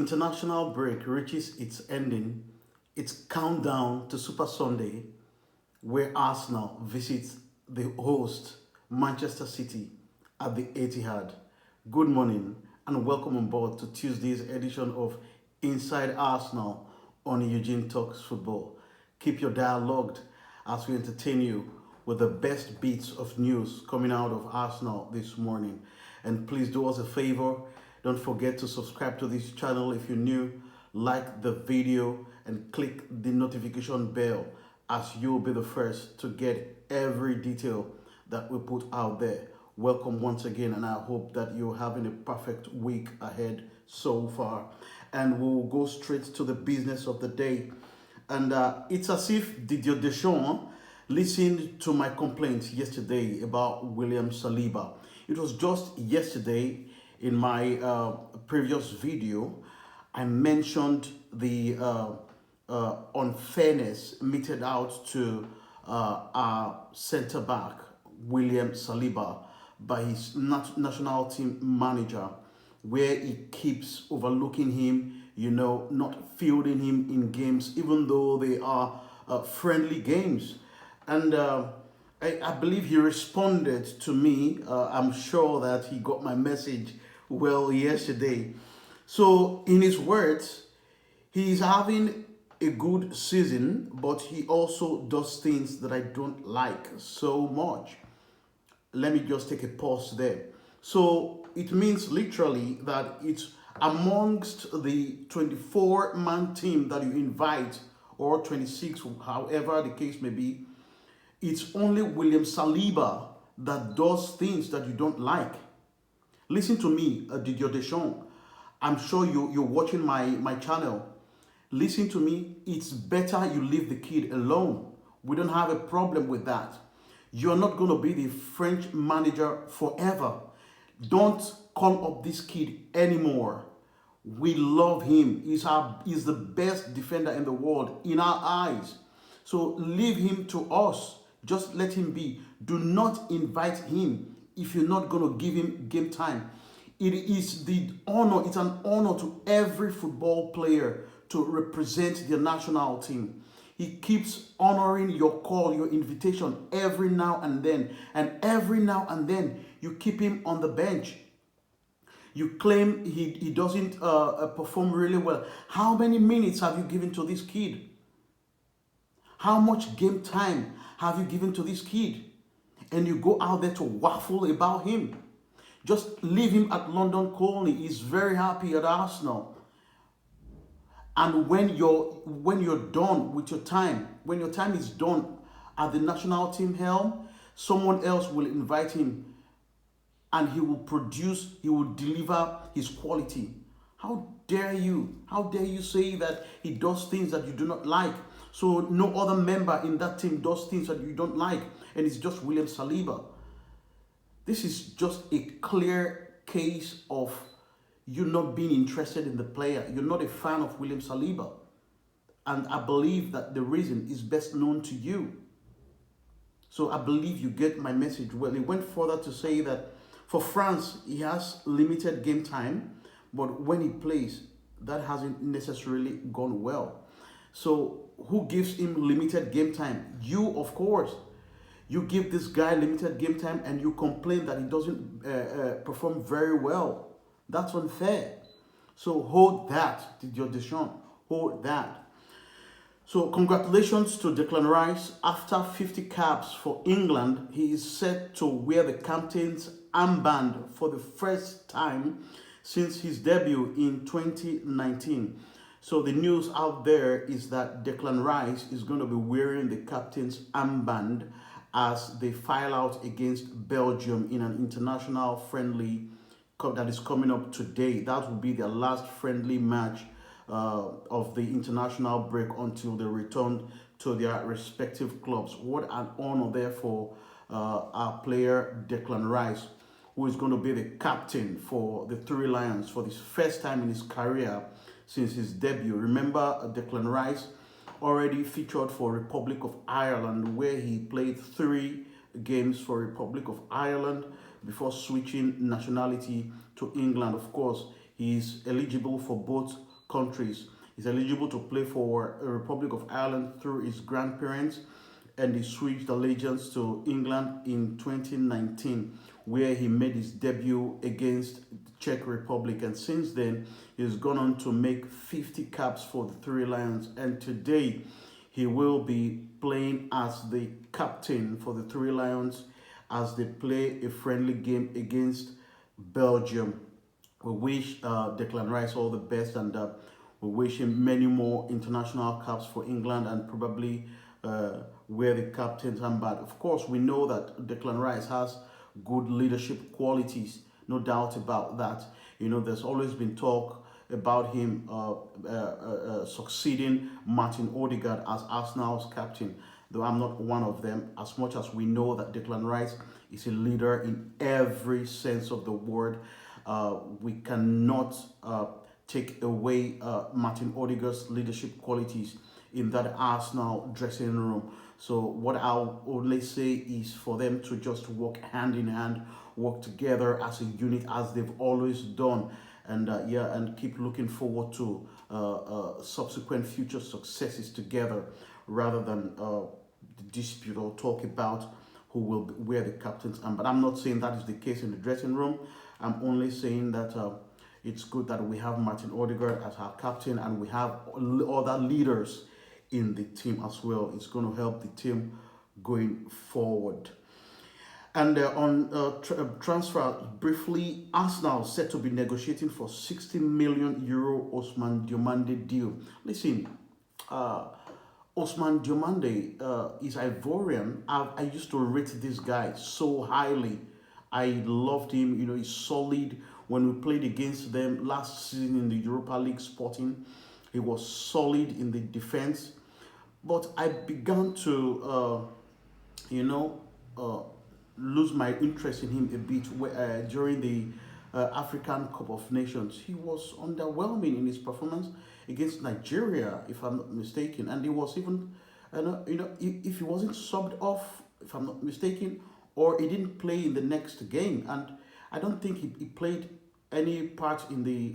international break reaches its ending, it's countdown to Super Sunday, where Arsenal visits the host, Manchester City, at the Etihad. Good morning and welcome on board to Tuesday's edition of Inside Arsenal on Eugene Talks Football. Keep your dial logged as we entertain you with the best bits of news coming out of Arsenal this morning. And please do us a favor, don't forget to subscribe to this channel if you're new, like the video and click the notification bell as you'll be the first to get every detail that we put out there. Welcome once again, and I hope that you're having a perfect week ahead so far. And we'll go straight to the business of the day. And it's as if Didier Deschamps listened to my complaints yesterday about William Saliba. It was just yesterday in my previous video, I mentioned the unfairness meted out to our centre back, William Saliba, by his national team manager, where he keeps overlooking him, not fielding him in games, even though they are friendly games. And I believe he responded to me. I'm sure that he got my message well yesterday. So, in his words, he's having a good season, but he also does things that I don't like so much. Let me just take a pause there. So, it means literally that it's amongst the 24-man team that you invite, or 26, however the case may be, it's only William Saliba that does things that you don't like. Listen to me, Didier Deschamps. I'm sure you're watching my channel. Listen to me. It's better you leave the kid alone. We don't have a problem with that. You're not going to be the French manager forever. Don't call up this kid anymore. We love him. He's the best defender in the world in our eyes. So leave him to us. Just let him be. Do not invite him if you're not going to give him game time. It is the honor, it's an honor to every football player to represent their national team. He keeps honoring your call, your invitation every now and then. And every now and then, you keep him on the bench. You claim he doesn't perform really well. How many minutes have you given to this kid? How much game time have you given to this kid? And you go out there to waffle about him. Just leave him at London Colney. He's very happy at Arsenal. And when you're done with your time, when your time is done at the national team helm, someone else will invite him and he will produce, he will deliver his quality. How dare you? How dare you say that he does things that you do not like? So no other member in that team does things that you don't like, and it's just William Saliba. This is just a clear case of you not being interested in the player. You're not a fan of William Saliba. And I believe that the reason is best known to you. So I believe you get my message. Well, he went further to say that for France, he has limited game time, but when he plays, that hasn't necessarily gone well. So who gives him limited game time? You, of course. You give this guy limited game time and you complain that he doesn't perform very well. That's unfair. So hold that, Didier Deschamps. Hold that. So congratulations to Declan Rice. After 50 caps for England, he is set to wear the captain's armband for the first time since his debut in 2019. So the news out there is that Declan Rice is going to be wearing the captain's armband as they file out against Belgium in an international friendly that is coming up today. That will be their last friendly match of the international break until they return to their respective clubs. What an honor, therefore, our player Declan Rice, who is going to be the captain for the Three Lions for this first time in his career since his debut. Remember, Declan Rice already featured for Republic of Ireland, where he played 3 games for Republic of Ireland before switching nationality to England. Of course, he is eligible for both countries. He's eligible to play for the Republic of Ireland through his grandparents, and he switched allegiance to England in 2019, where he made his debut against the Czech Republic. And since then, he's gone on to make 50 caps for the Three Lions. And today, he will be playing as the captain for the Three Lions as they play a friendly game against Belgium. We wish Declan Rice all the best, and we wish him many more international caps for England, and probably wear the captain's armband. Of course, we know that Declan Rice has good leadership qualities, no doubt about that. You know, there's always been talk about him succeeding Martin Odegaard as Arsenal's captain, though I'm not one of them, as much as we know that Declan Rice is a leader in every sense of the word. We cannot take away Martin Odegaard's leadership qualities in that Arsenal dressing room. So what I'll only say is for them to just work hand in hand, work together as a unit as they've always done, and and keep looking forward to subsequent future successes together, rather than dispute or talk about who will wear the captain's arm. But I'm not saying that is the case in the dressing room. I'm only saying that it's good that we have Martin Odegaard as our captain, and we have other leaders in the team as well. It's going to help the team going forward. And on transfer, briefly, Arsenal said to be negotiating for 60 million euro Osman Diomande deal. Listen, Osman Diomande is Ivorian. I used to rate this guy so highly. I loved him. You know, he's solid. When we played against them last season in the Europa League Sporting, he was solid in the defense. But I began to, lose my interest in him a bit during the African Cup of Nations. He was underwhelming in his performance against Nigeria, if I'm not mistaken, and he was even, if he wasn't subbed off, if I'm not mistaken, or he didn't play in the next game, and I don't think he played any part in the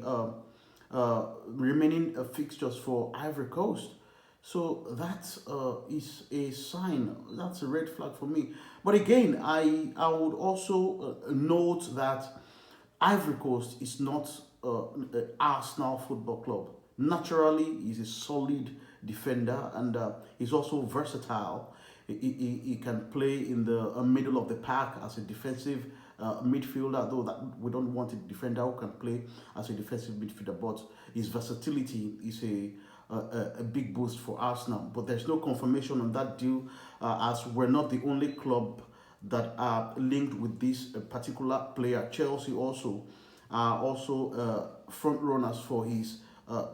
remaining fixtures for Ivory Coast. So that is a sign. That's a red flag for me. But again, I would also note that Ivory Coast is not Arsenal Football Club. Naturally, he's a solid defender, and he's also versatile. He can play in the middle of the pack as a defensive midfielder, though that we don't want a defender who can play as a defensive midfielder. But his versatility is a big boost for Arsenal. But there's no confirmation on that deal, as we're not the only club that are linked with this particular player. Chelsea also are also front runners for his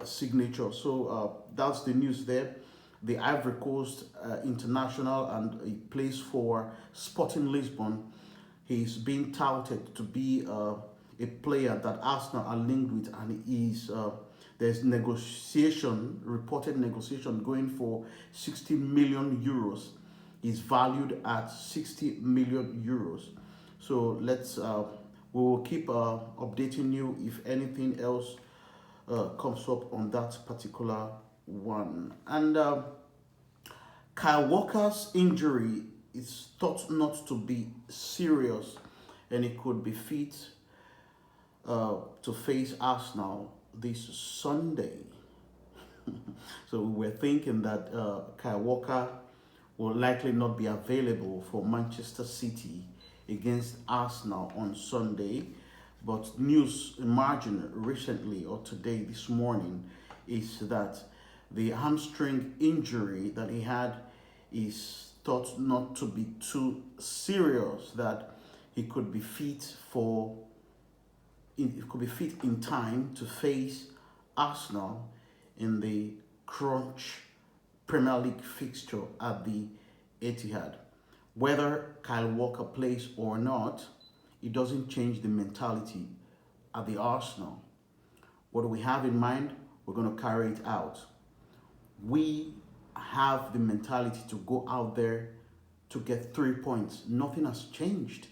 signature. So that's the news there. The Ivory Coast international, and he plays for Sporting Lisbon. He's being touted to be a player that Arsenal are linked with, and there's reported negotiation going for 60 million euros. He's valued at 60 million euros. So we will keep updating you if anything else comes up on that particular one. And Kyle Walker's injury is thought not to be serious, and he could be fit to face Arsenal this Sunday. So we're thinking that Kyle Walker will likely not be available for Manchester City against Arsenal on Sunday. But news emerging recently, or today, this morning, is that the hamstring injury that he had is thought not to be too serious, that he could be fit in time to face Arsenal in the crunch Premier League fixture at the Etihad. Whether Kyle Walker plays or not, it doesn't change the mentality at the Arsenal. What do we have in mind? We're going to carry it out. We have the mentality to go out there to get 3 points. Nothing has changed.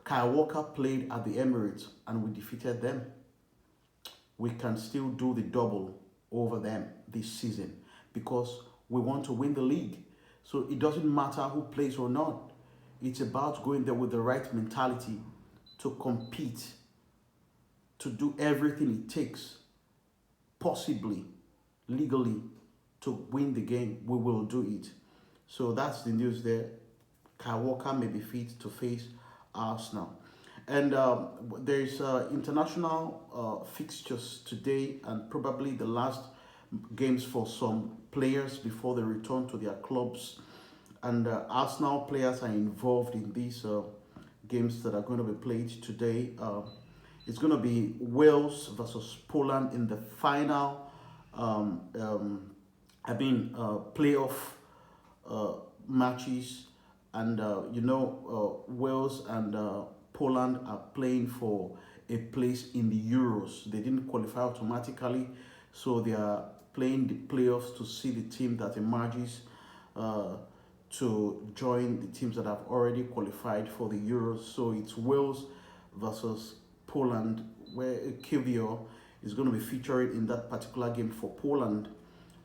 Kyle Walker played at the Emirates and we defeated them. we can still do the double over them this season because we want to win the league. So it doesn't matter who plays or not. It's about going there with the right mentality to compete, to do everything it takes, possibly, legally, to win the game. We will do it. So that's the news there. Kyle Walker may be fit to face Arsenal. And there's international fixtures today and probably the last games for some players before they return to their clubs. And Arsenal players are involved in these games that are going to be played today. It's going to be Wales versus Poland in the final, playoff matches. And Wales and Poland are playing for a place in the Euros. They didn't qualify automatically, so they are playing the playoffs to see the team that emerges to join the teams that have already qualified for the Euros. So it's Wales versus Poland, where Kivio is going to be featuring in that particular game for Poland.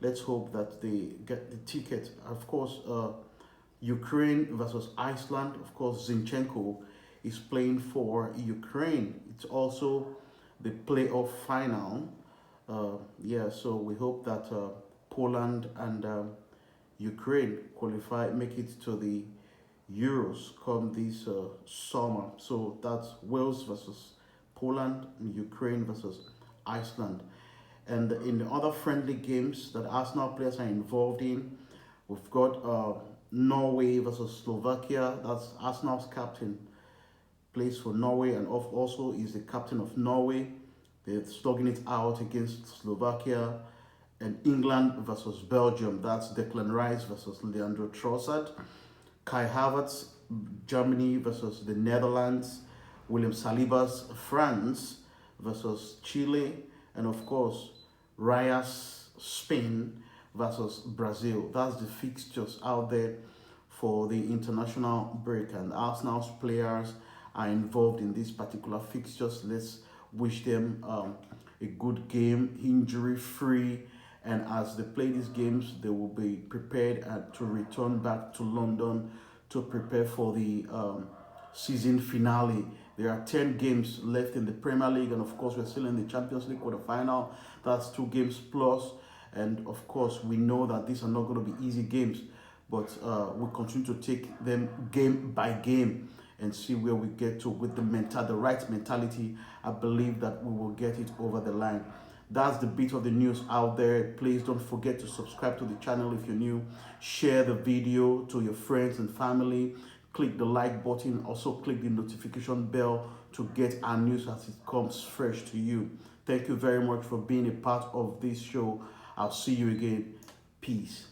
Let's hope that they get the ticket. Of course, Ukraine versus Iceland. Of course, Zinchenko is playing for Ukraine. It's also the playoff final. So we hope that Poland and Ukraine qualify, make it to the Euros come this summer. So that's Wales versus Poland, and Ukraine versus Iceland. And in the other friendly games that Arsenal players are involved in, we've got Norway versus Slovakia. That's Arsenal's captain, plays for Norway and also is the captain of Norway. They're slugging it out against Slovakia. And England versus Belgium. That's Declan Rice versus Leandro Trossard. Kai Havertz, Germany versus the Netherlands. William Saliba's France versus Chile. And of course, Raya's Spain versus Brazil. That's the fixtures out there for the international break. And Arsenal's players are involved in these particular fixtures. Let's wish them a good game, injury-free. And as they play these games, they will be prepared to return back to London to prepare for the season finale. There are 10 games left in the Premier League, and of course, we're still in the Champions League quarterfinal. That's 2 games plus. And of course, we know that these are not going to be easy games, but we'll continue to take them game by game and see where we get to with the right mentality. I believe that we will get it over the line. That's the bit of the news out there. Please don't forget to subscribe to the channel if you're new. Share the video to your friends and family. Click the like button. Also click the notification bell to get our news as it comes fresh to you. Thank you very much for being a part of this show. I'll see you again. Peace.